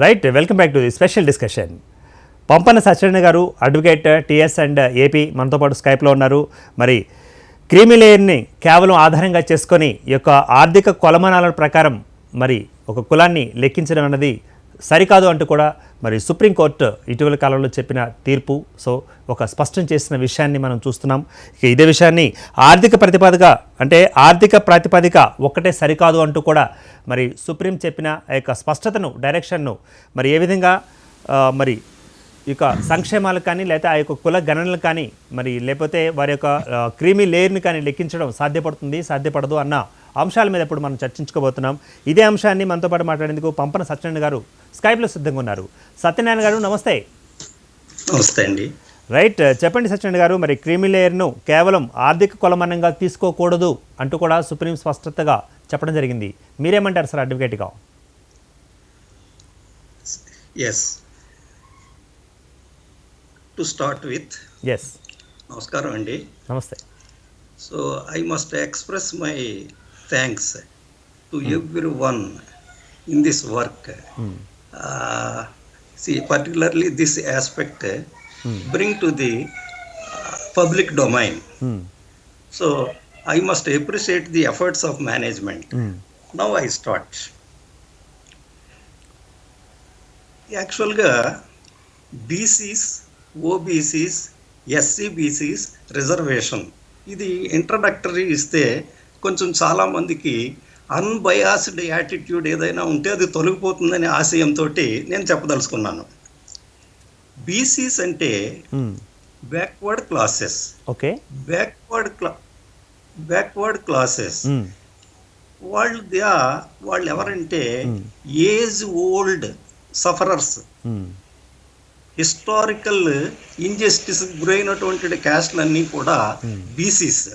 Right, welcome back to the special discussion. Pampana Satyanarayana గారు, advocate, TS and AP మనతో పాటు స్కైప్లో ఉన్నారు. మరి క్రీమీ లేయర్ని కేవలం ఆధారంగా చేసుకొని ఈ యొక్క ఆర్థిక కొలమానాల ప్రకారం మరి ఒక కులాన్ని లెక్కించడం అన్నది సరికాదు అంటూ కూడా మరి సుప్రీంకోర్టు ఇటీవల కాలంలో చెప్పిన తీర్పు, సో ఒక స్పష్టం చేసిన విషయాన్ని మనం చూస్తున్నాం. ఇక ఇదే విషయాన్ని ఆర్థిక ప్రాతిపదిక ఒక్కటే సరికాదు అంటూ కూడా మరి సుప్రీం చెప్పిన ఆ యొక్క స్పష్టతను, డైరెక్షన్ను మరి ఏ విధంగా మరి ఇక సంక్షేమాలకు కానీ లేకపోతే ఆ యొక్క కుల గణనలు కానీ మరి లేకపోతే వారి యొక్క క్రీమీ లేయర్ని కానీ లెక్కించడం సాధ్యపడదు అన్న అంశాల మీద ఇప్పుడు మనం చర్చించుకోబోతున్నాం. ఇదే అంశాన్ని మనతో పాటు మాట్లాడేందుకు పంపన సత్యనారాయణ గారు స్కైప్లో సిద్ధంగా ఉన్నారు. సత్యనారాయణ గారు నమస్తే. నమస్తే అండి. రైట్, చెప్పండి సత్యనారాయణ గారు, మరి క్రీమీ లేయర్ను కేవలం ఆర్థిక కొలమానంగా తీసుకోకూడదు అంటూ కూడా సుప్రీం స్పష్టతగా చెప్పడం జరిగింది. మీరేమంటారు సార్ అడ్వకేట్గా? Yes, to start with, yes, నమస్కారం అండి. నమస్తే. So I must express my thanks to everyone in this work. See, particularly this aspect bring to the public domain. So I must appreciate the efforts of management. Now I start. Actually, BCs, OBCs, SCBCs reservation. ఇది introductory ఇస్తే కొంచెం చాలా మందికి unbiased attitude ఏదైనా ఉంటే అది తొలగిపోతుందనే ఆశయంతో నేను చెప్పదలుచుకున్నాను. బీసీస్ అంటే backward classes. Okay, backward classes వాళ్ళు ఎవరంటే age old sufferers, historical injustice గురైనటువంటి క్యాస్ట్లన్నీ కూడా BCs.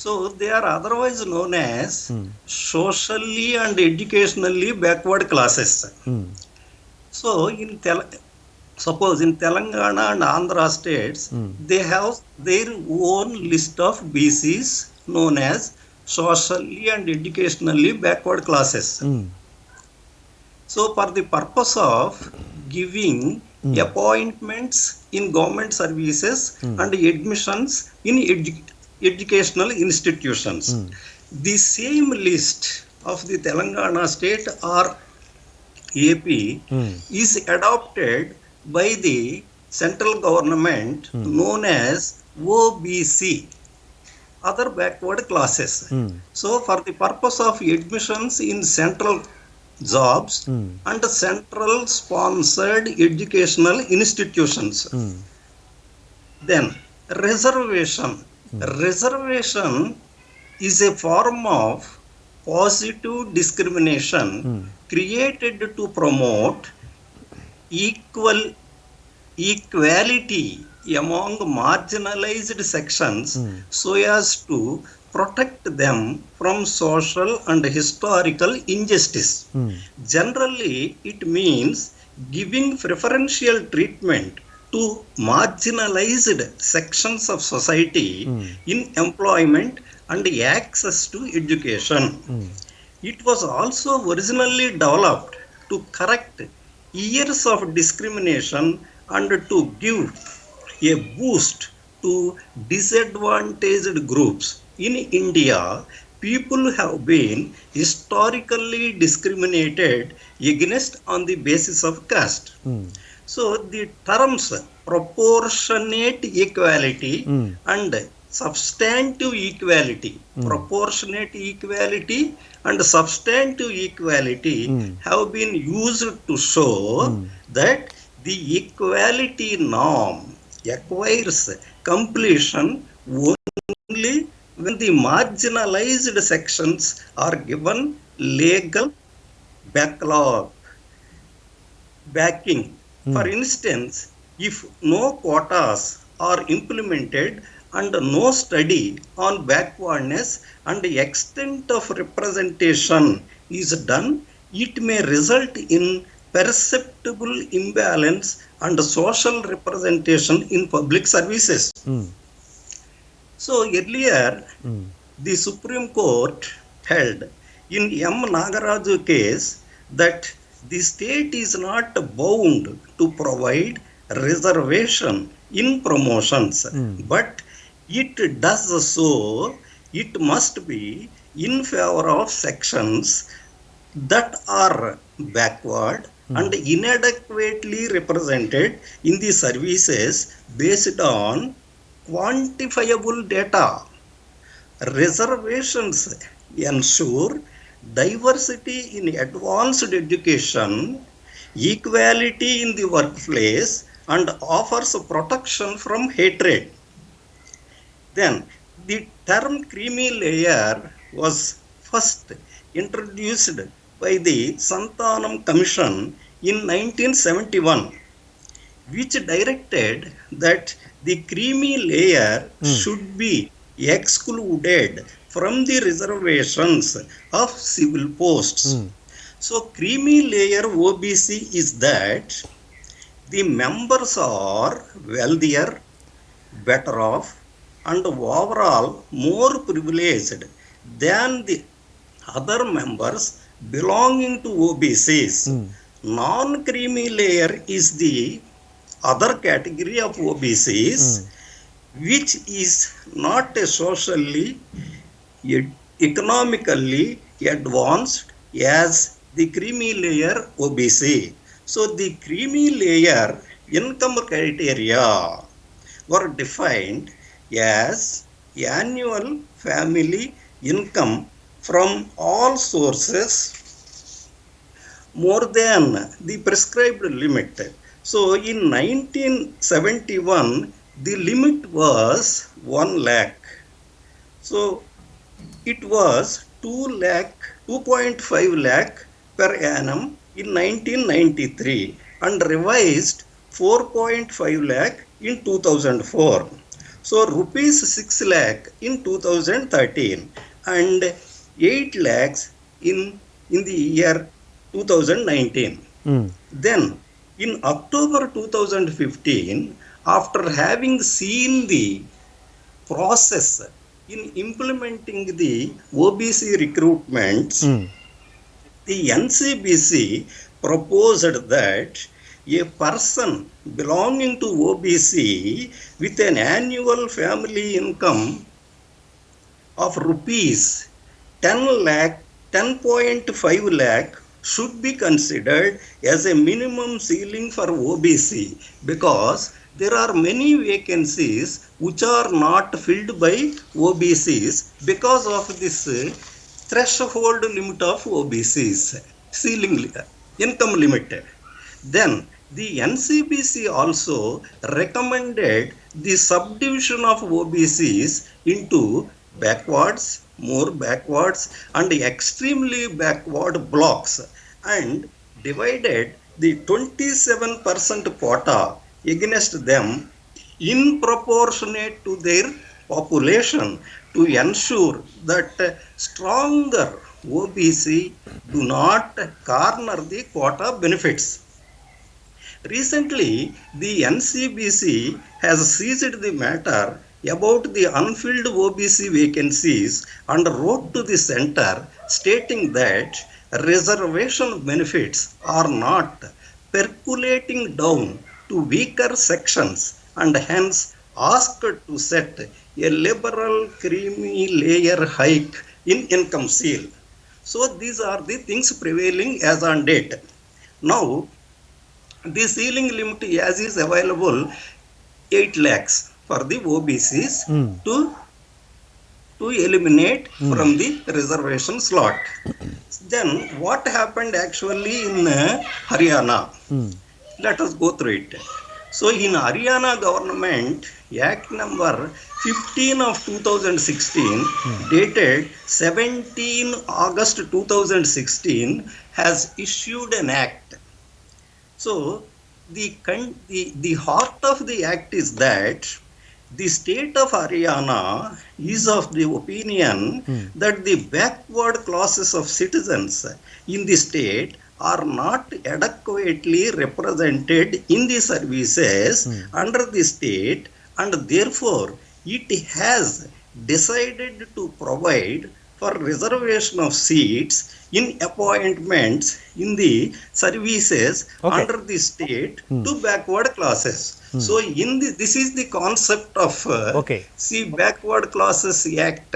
So they are otherwise known as socially and educationally backward classes. So suppose in Telangana and Andhra states, they have their own list of BCs known as socially and educationally backward classes. So for the purpose of giving appointments in government services and admissions in educational institutions, the same list of the Telangana state or AP is adopted by the central government known as OBC, other backward classes. So for the purpose of admissions in central jobs and central sponsored educational institutions. Then reservation is a form of positive discrimination created to promote equality among marginalized sections so as to protect them from social and historical injustice. Generally, it means giving preferential treatment to marginalized sections of society in employment and access to education. It was also originally developed to correct years of discrimination and to give a boost to disadvantaged groups. In India, people have been historically discriminated against on the basis of caste. So the terms proportionate equality and substantive equality, proportionate equality and substantive equality have been used to show that the equality norm acquires completion only when the marginalized sections are given legal backing. For instance, if no quotas are implemented and no study on backwardness and the extent of representation is done, it may result in perceptible imbalance and social representation in public services. So earlier, the Supreme Court held in M. Nagaraju case that the state is not bound to provide reservation in promotions, but it does so, it must be in favor of sections that are backward and inadequately represented in the services based on quantifiable data. Reservations ensure diversity in advanced education, equality in the workplace, and offers protection from hatred. Then the term creamy layer was first introduced by the Santanam Commission in 1971, which directed that the creamy layer should be excluded from the reservations of civil posts. So, creamy layer OBC is that the members are wealthier, better off, and overall more privileged than the other members belonging to OBCs. Non-creamy layer is the other category of OBCs, which is not a socially, economically advanced as the creamy layer OBC. So the creamy layer income criteria were defined as annual family income from all sources more than the prescribed limit. So in 1971, the limit was 1 lakh. So it was 2.5 lakh per annum in 1993 and revised 4.5 lakh in 2004. So rupees 6 lakh in 2013 and 8 lakhs in the year 2019. Then in October 2015, after having seen the process in implementing the OBC recruitments, the NCBC proposed that a person belonging to OBC with an annual family income of rupees 10.5 lakh should be considered as a minimum ceiling for OBC, because there are many vacancies which are not filled by OBCs because of this threshold limit of OBCs, ceiling income limit. Then the NCBC also recommended the subdivision of OBCs into backwards, more backwards, and extremely backward blocks, and divided the 27% quota against them in proportionate to their population to ensure that stronger OBC do not corner the quota benefits. Recently, the NCBC has seized the matter about the unfilled OBC vacancies and wrote to the center stating that reservation benefits are not percolating down to weaker sections and hence asked to set a liberal creamy layer hike in income seal. So these are the things prevailing as on date. Now, the ceiling limit as is available 8 lakhs for the OBCs to eliminate from the reservation slot. Then what happened actually in Haryana? Let us go through it. So in Haryana government, Act number 15 of 2016 dated 17 August 2016 has issued an act. So the heart of the act is that the state of Haryana is of the opinion that the backward classes of citizens in the state are not adequately represented in the services under the state, and therefore it has decided to provide for reservation of seats in appointments in the services Okay. under the state to backward classes. So in this is the concept of Okay. see Backward Classes Act,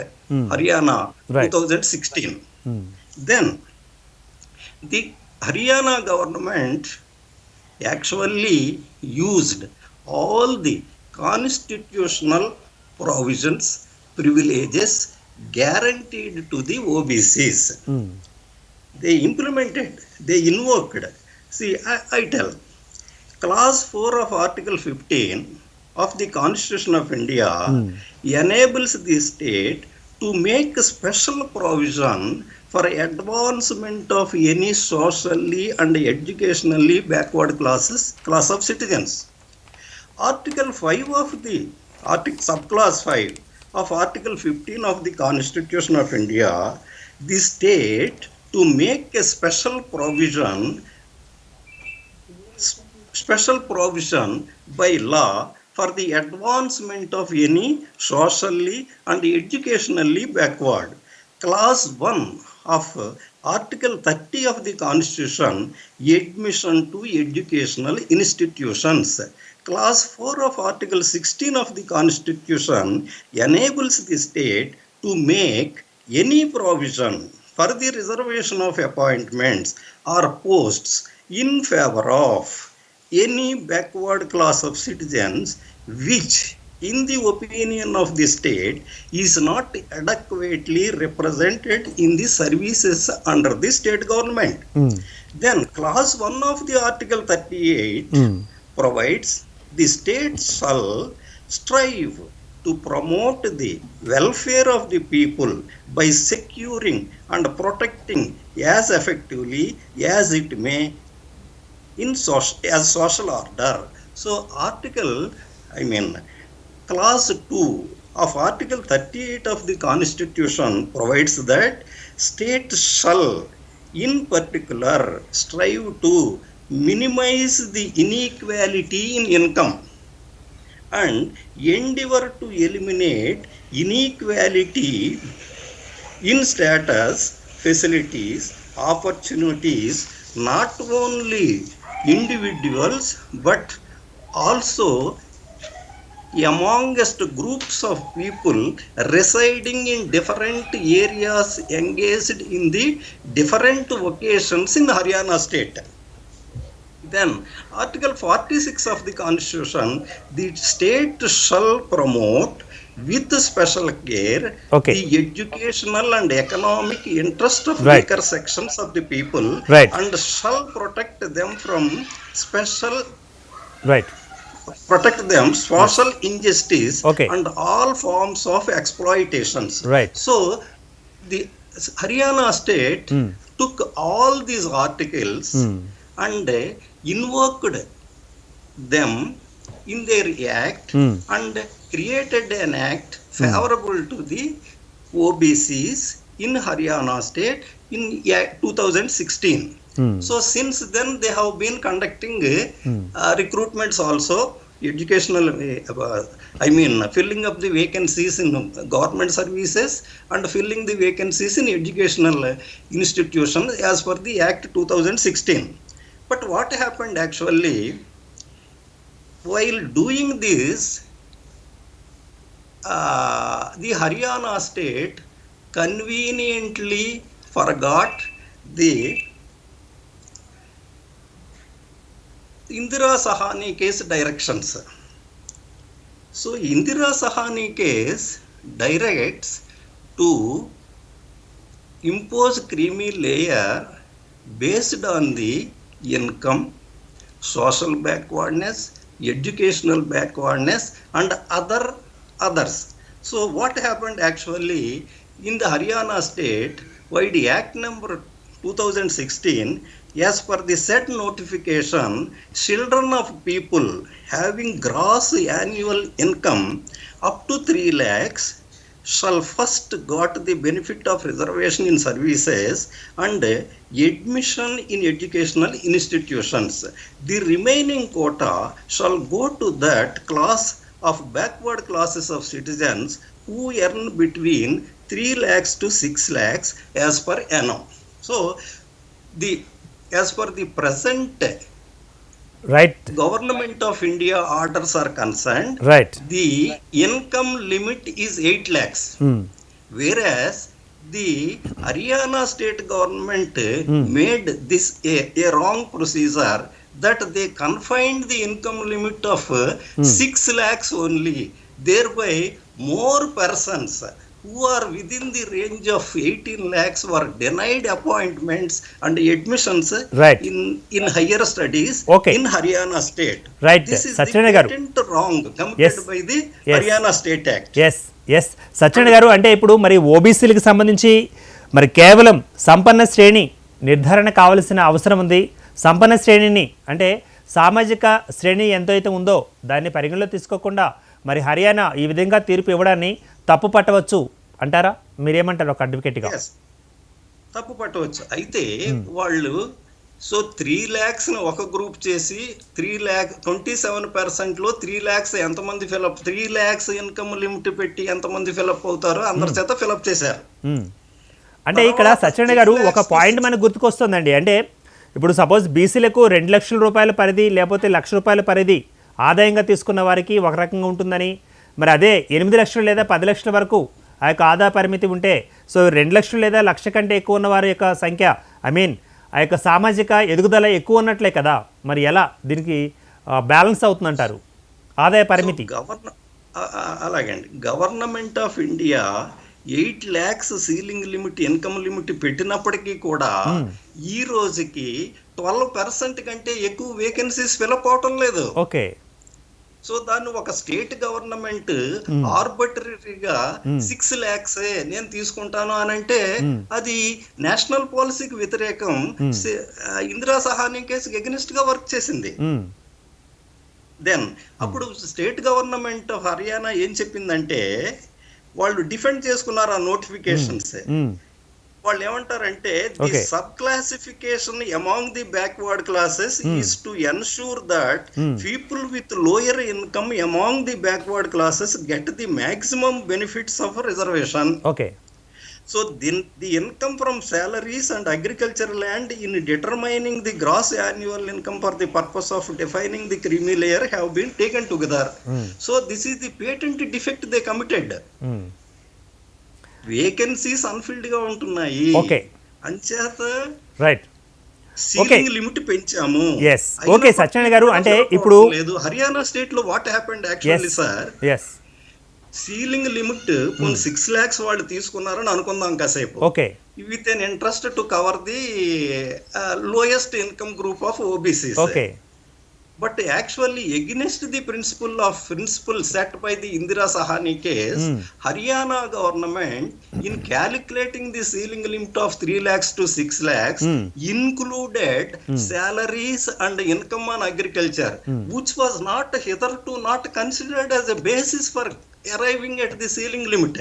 Haryana Right. 2016. Then the Haryana government actually used all the constitutional provisions, privileges guaranteed to the OBCs. They implemented, they invoked. See, I tell, Clause 4 of Article 15 of the Constitution of India enables the state to make a special provision for advancement of any socially and educationally backward class of citizens. Article 5 of the subclause 5 of Article 15 of the Constitution of India, the state to make a special provision by law for the advancement of any socially and educationally backward. Clause 1 of Article 30 of the Constitution, admission to educational institutions. Clause 4 of Article 16 of the Constitution enables the state to make any provision for the reservation of appointments or posts in favor of any backward class of citizens which, in the opinion of the state, is not adequately represented in the services under the state government. Then clause 1 of the Article 38 provides the state shall strive to promote the welfare of the people by securing and protecting as effectively as it may as social order. So clause 2 of Article 38 of the Constitution provides that state shall in particular strive to minimize the inequality in income and endeavor to eliminate inequality in status, facilities, opportunities, not only individuals but also amongst groups of people residing in different areas engaged in the different vocations in Haryana state. Then Article 46 of the Constitution, the state shall promote with special care Okay. the educational and economic interest of Right. weaker sections of the people Right. and shall protect them social injustice Okay. and all forms of exploitations. Right. So the Haryana state took all these articles and invoked them in their act and created an act favorable to the OBCs in Haryana state in 2016. So since then they have been conducting recruitments also, educational, filling up the vacancies in government services and filling the vacancies in educational institutions as per the Act 2016. But what happened actually, while doing this, the Haryana state conveniently forgot the Indira Sahani case directions. So Indira Sahani case directs to impose creamy layer based on the income, social backwardness, educational backwardness and others. So what happened actually in the Haryana state, while the Act number 2016, as per the said notification, children of people having gross annual income up to 3 lakhs shall first got the benefit of reservation in services and admission in educational institutions. The remaining quota shall go to that class of backward classes of citizens who earn between 3 lakhs to 6 lakhs as per annum. So as per the present right Government of India orders are concerned, right the income limit is 8 lakhs. Whereas the Haryana state government made this a wrong procedure, that they confined the income limit of 6 lakhs only. Thereby, more persons who are within the range of 18 lakhs were denied appointments and admissions Right. in higher studies Okay. in Haryana state. Right. This is Satyendra the garu. patent wrong committed Yes. by the Yes. Haryana State Act. S Satyanarayana గారు, అంటే ఇప్పుడు మరి ఓబీసీలకు సంబంధించి మరి కేవలం సంపన్న శ్రేణి నిర్ధారణ కావాల్సిన అవసరం ఉంది. సంపన్న శ్రేణిని అంటే సామాజిక శ్రేణి ఎంతైతే ఉందో దాన్ని పరిగణలో తీసుకోకుండా మరి హర్యానా ఈ విధంగా తీర్పు ఇవ్వడాన్ని తప్పు పట్టవచ్చు అంటారా? మీరేమంటారు ఒక అడ్వకేట్గా? Yes. తప్పు పట్టవచ్చు. అయితే వాళ్ళు 3 lakhs ఒక గ్రూప్ చేసి 27% లో 3 lakhs ఎంతమంది ఫిలప్ 3 lakhs ఇన్కమ్ లిమిట్ పెట్టి ఎంతమంది ఫిలప్ అవుతారో అందరి చేత ఫిలప్ చేశారు. అంటే ఇక్కడ సత్యనారాయణ గారు ఒక పాయింట్ మనకు గుర్తుకొస్తుందండి. అంటే ఇప్పుడు సపోజ్ బీసీలకు 2 లక్షల రూపాయల పరిధి లేకపోతే 1 లక్ష రూపాయల పరిధి ఆదాయంగా తీసుకున్న వారికి ఒక రకంగా ఉంటుందని, మరి అదే 8 లక్షలు లేదా 10 లక్షల వరకు ఆ యొక్క ఆదాయ పరిమితి ఉంటే, సో 2 లక్షలు లేదా 1 లక్ష కంటే ఎక్కువ ఉన్న వారి యొక్క సంఖ్య ఆ యొక్క సామాజిక ఎదుగుదల ఎక్కువ ఉన్నట్లే కదా, మరి ఎలా దీనికి బ్యాలెన్స్ అవుతుందంటారు ఆదాయ పరిమితి? అలాగండి, government of India 8 lakhs ceiling limit income limit పెట్టినప్పటికీ కూడా ఈ రోజుకి 12% కంటే ఎక్కువ వేకెన్సీస్ ఫిలప్ అవటం లేదు. ఓకే. సో దాన్ని ఒక స్టేట్ గవర్నమెంట్ ఆర్బిటరీగా 6 lakhs నేను తీసుకుంటాను అని అంటే అది నేషనల్ పాలసీకి వ్యతిరేకం. ఇందిరా సహాని కేసుకి ఎగనిస్ట్ గా వర్క్ చేసింది. దెన్ అప్పుడు స్టేట్ గవర్నమెంట్ ఆఫ్ హర్యానా ఏం చెప్పిందంటే, వాళ్ళు డిఫెండ్ చేసుకున్నారు ఆ నోటిఫికేషన్స్. వాళ్ళు ఏమంటారంటే, the sub classification among the backward classes is to ensure that people with lower income among the backward classes get the maximum benefits of reservation. Okay. So the income from salaries and agricultural land in determining the gross annual income for the purpose of defining the creamy layer have been taken together. So this is the patent defect they committed. Vacancies unfilled గా ఉంటున్నాయి. Okay. అంచేత right ceiling limit పెంచాము. Yes. Okay Satyanarayana గారు, అంటే ఇప్పుడు లేదు Haryana state లో what happened actually sir, yes ceiling limit 6 lakhs వాళ్ళు తీసుకున్నారని అనుకుందాం కాసేపు. Okay. With an interest to cover the lowest income group of OBCs. Okay. But actually against the principle set by the Indira Sawhney case, Haryana government in calculating the ceiling limit of 3 lakhs to 6 lakhs included salaries and income on agriculture, which was hitherto not considered as a basis for arriving at the ceiling limit.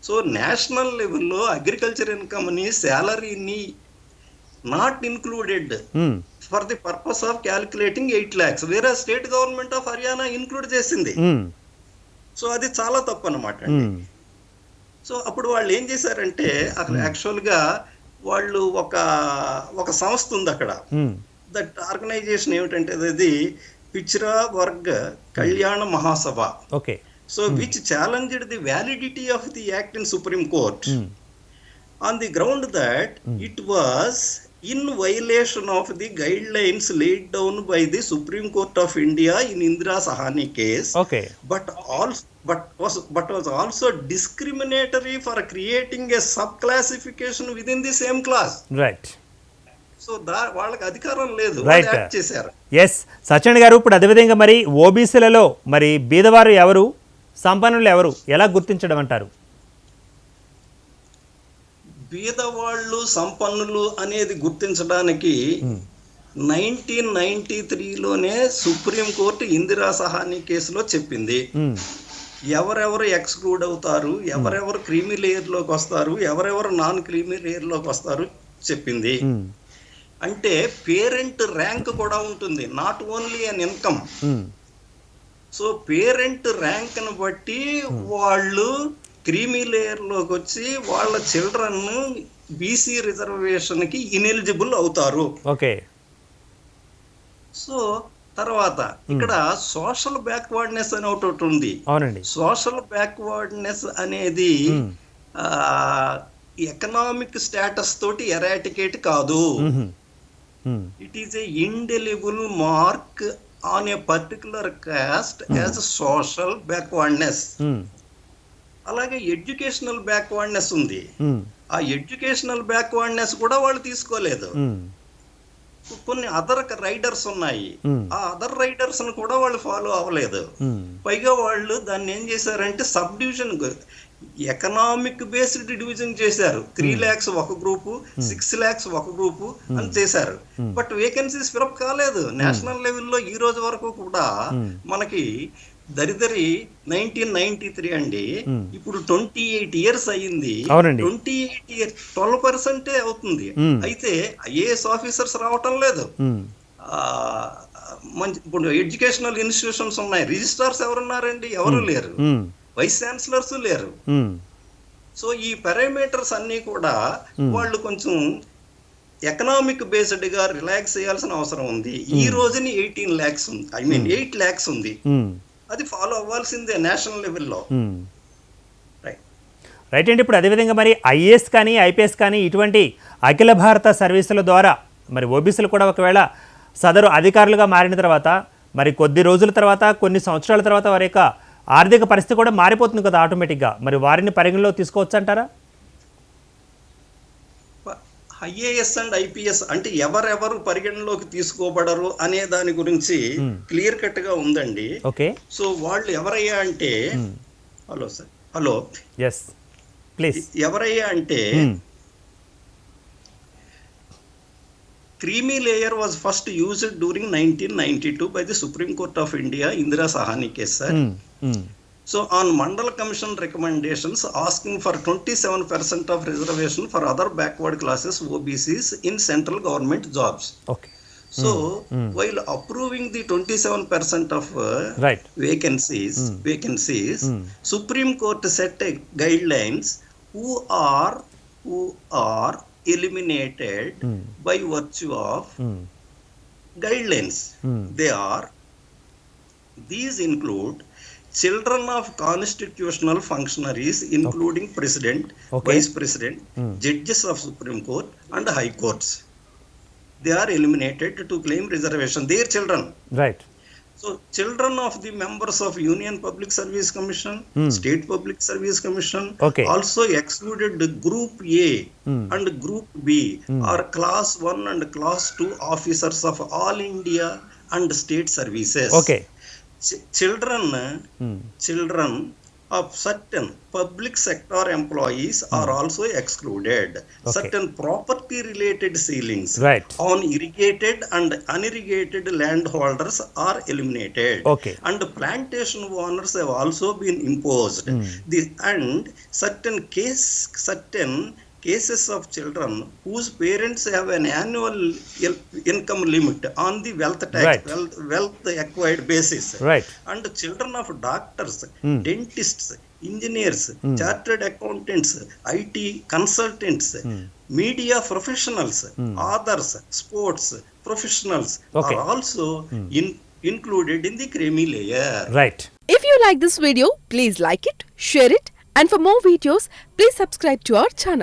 సో national లెవెల్లో agriculture income ని శాలరీని not included for the purpose of calculating 8 lakhs, వేరే state government of Haryana include చేసింది. సో అది చాలా తప్పు అనమాట. సో అప్పుడు వాళ్ళు ఏం చేశారంటే, అక్కడ యాక్చువల్ గా వాళ్ళు ఒక సంస్థ ఉంది అక్కడ, దట్ ఆర్గనైజేషన్ ఏమిటంటే అది Pichra Varg Kalyan Mahasabha. Okay. So which challenged the validity of the act in Supreme Court on the ground that it was in violation of the guidelines laid down by the Supreme Court of India in Indira Sahani case. Okay. But was also discriminatory for creating a sub-classification within the same class. Right. So వాళ్ళకి అధికారం లేదు, right చేశారు. Yes Satyanarayana గారు, ఇప్పుడు అదేవిధంగా మరి ఓబీసీలలో మరి బీదవారు ఎవరు, సంపన్నులు ఎవరు, ఎలా గుర్తించడం అంటారు? బీదవాళ్ళు సంపన్నులు అనేది గుర్తించడానికి 1993లోనే సుప్రీంకోర్టు ఇందిరా సహాని కేసులో చెప్పింది. ఎవరెవరు ఎక్స్క్లూడ్ అవుతారు, ఎవరెవరు క్రీమీ లేయర్ లోకి వస్తారు, ఎవరెవరు నాన్ క్రీమీ లేయర్ లోకి వస్తారు చెప్పింది. అంటే పేరెంట్ ర్యాంక్ కూడా ఉంటుంది, not only an income. So parent rank ను బట్టి వాళ్ళు క్రీమీ లేయర్లోకి వచ్చి వాళ్ళ చిల్డ్రన్ బీసీ రిజర్వేషన్కి ఇనెలిజిబుల్ అవుతారు. ఓకే. సో తర్వాత ఇక్కడ సోషల్ బ్యాక్వర్డ్నెస్ అని ఒకటి ఉంది. అవునండి. సోషల్ బ్యాక్వర్డ్నెస్ అనేది ఎకనామిక్ స్టేటస్ తోటి ఎరాటికేట్ కాదు. It is a indelible mark on a particular cost as social backwardness. అలాగే ఎడ్యుకేషనల్ బ్యాక్వర్డ్నెస్ ఉంది. ఆ ఎడ్యుకేషనల్ బ్యాక్వర్డ్నెస్ కూడా వాళ్ళు తీసుకోలేదు. కొన్ని అదర్ రైడర్స్ ఉన్నాయి, ఆ అదర్ రైడర్స్ ను కూడా వాళ్ళు ఫాలో అవ్వలేదు. పైగా వాళ్ళు దాన్ని ఏం చేశారంటే sub division, economic based division చేశారు. 3 lakhs ఒక గ్రూపు, 6 lakhs ఒక గ్రూపు అని చేశారు. బట్ వేకెన్సీస్ ఫిలప్ కాలేదు. నేషనల్ లెవెల్లో ఈ రోజు వరకు కూడా మనకి దరిదరి 1993 అండి, ఇప్పుడు 28 years అయ్యింది. 28 years 12% అవుతుంది. అయితే ఐఏఎస్ ఆఫీసర్స్ రావటం లేదు. మంచి ఇప్పుడు ఎడ్యుకేషనల్ ఇన్స్టిట్యూషన్స్ ఉన్నాయి, రిజిస్ట్రార్స్ ఎవరున్నారండి? ఎవరు లేరు. వైస్ ఛాన్సలర్స్ లేరు. సో ఈ పారామీటర్స్ అన్ని కూడా వాళ్ళు కొంచెం ఎకనామిక్ బేస్డ్ గా రిలాక్స్ చేయాల్సిన అవసరం ఉంది. ఈ రోజుని 18 lakhs ఉంది, 8 lakhs ఉంది. అది ఫాలో అవ్వాల్సిందే నేషనల్ లెవెల్లో. రైట్ అండి. ఇప్పుడు అదేవిధంగా మరి ఐఏఎస్ కానీ ఐపీఎస్ కానీ ఇటువంటి అఖిల భారత సర్వీసుల ద్వారా మరి ఓబీసీలు కూడా ఒకవేళ సదరు అధికారులుగా మారిన తర్వాత మరి కొద్ది రోజుల తర్వాత, కొన్ని సంవత్సరాల తర్వాత వారి యొక్క ఆర్థిక పరిస్థితి కూడా మారిపోతుంది కదా ఆటోమేటిక్గా. మరి వారిని పరిగణలో తీసుకోవచ్చు అంటారా? ఐఏఎస్ అండ్ ఐపీఎస్ అంటే ఎవరెవరు పరిగణలోకి తీసుకోబడరు అనే దాని గురించి క్లియర్ కట్ గా ఉందండి. ఓకే. సో వాళ్ళు ఎవరయ్యా అంటే, hello sir, hello, yes please, ఎవరయ్యా అంటే creamy layer was first used during 1992 by the Supreme Court of India, Indira Sahani case, sir. So on Mandal Commission recommendations asking for 27% of reservation for other backward classes OBCs in central government jobs. Okay. So while approving the 27% of vacancies, Supreme Court set guidelines who are eliminated by virtue of guidelines. These include children of constitutional functionaries including president, vice president, judges of Supreme Court and high courts. They are eliminated to claim reservation. Their children. Right. So children of the members of Union Public Service Commission, State Public Service Commission, also excluded the Group A and Group B are Class 1 and Class 2 officers of all India and state services. Okay. Children of certain public sector employees are also excluded. Certain property related ceilings on irrigated and unirrigated landholders are eliminated. And plantation owners have also been imposed. And certain cases of children whose parents have an annual income limit on the wealth tax, wealth acquired basis, and children of doctors, dentists, engineers, chartered accountants, IT consultants, media professionals, authors, sports professionals are also included in the creamy layer. Right. If you like this video, please like it, share it, and for more videos, please subscribe to our channel.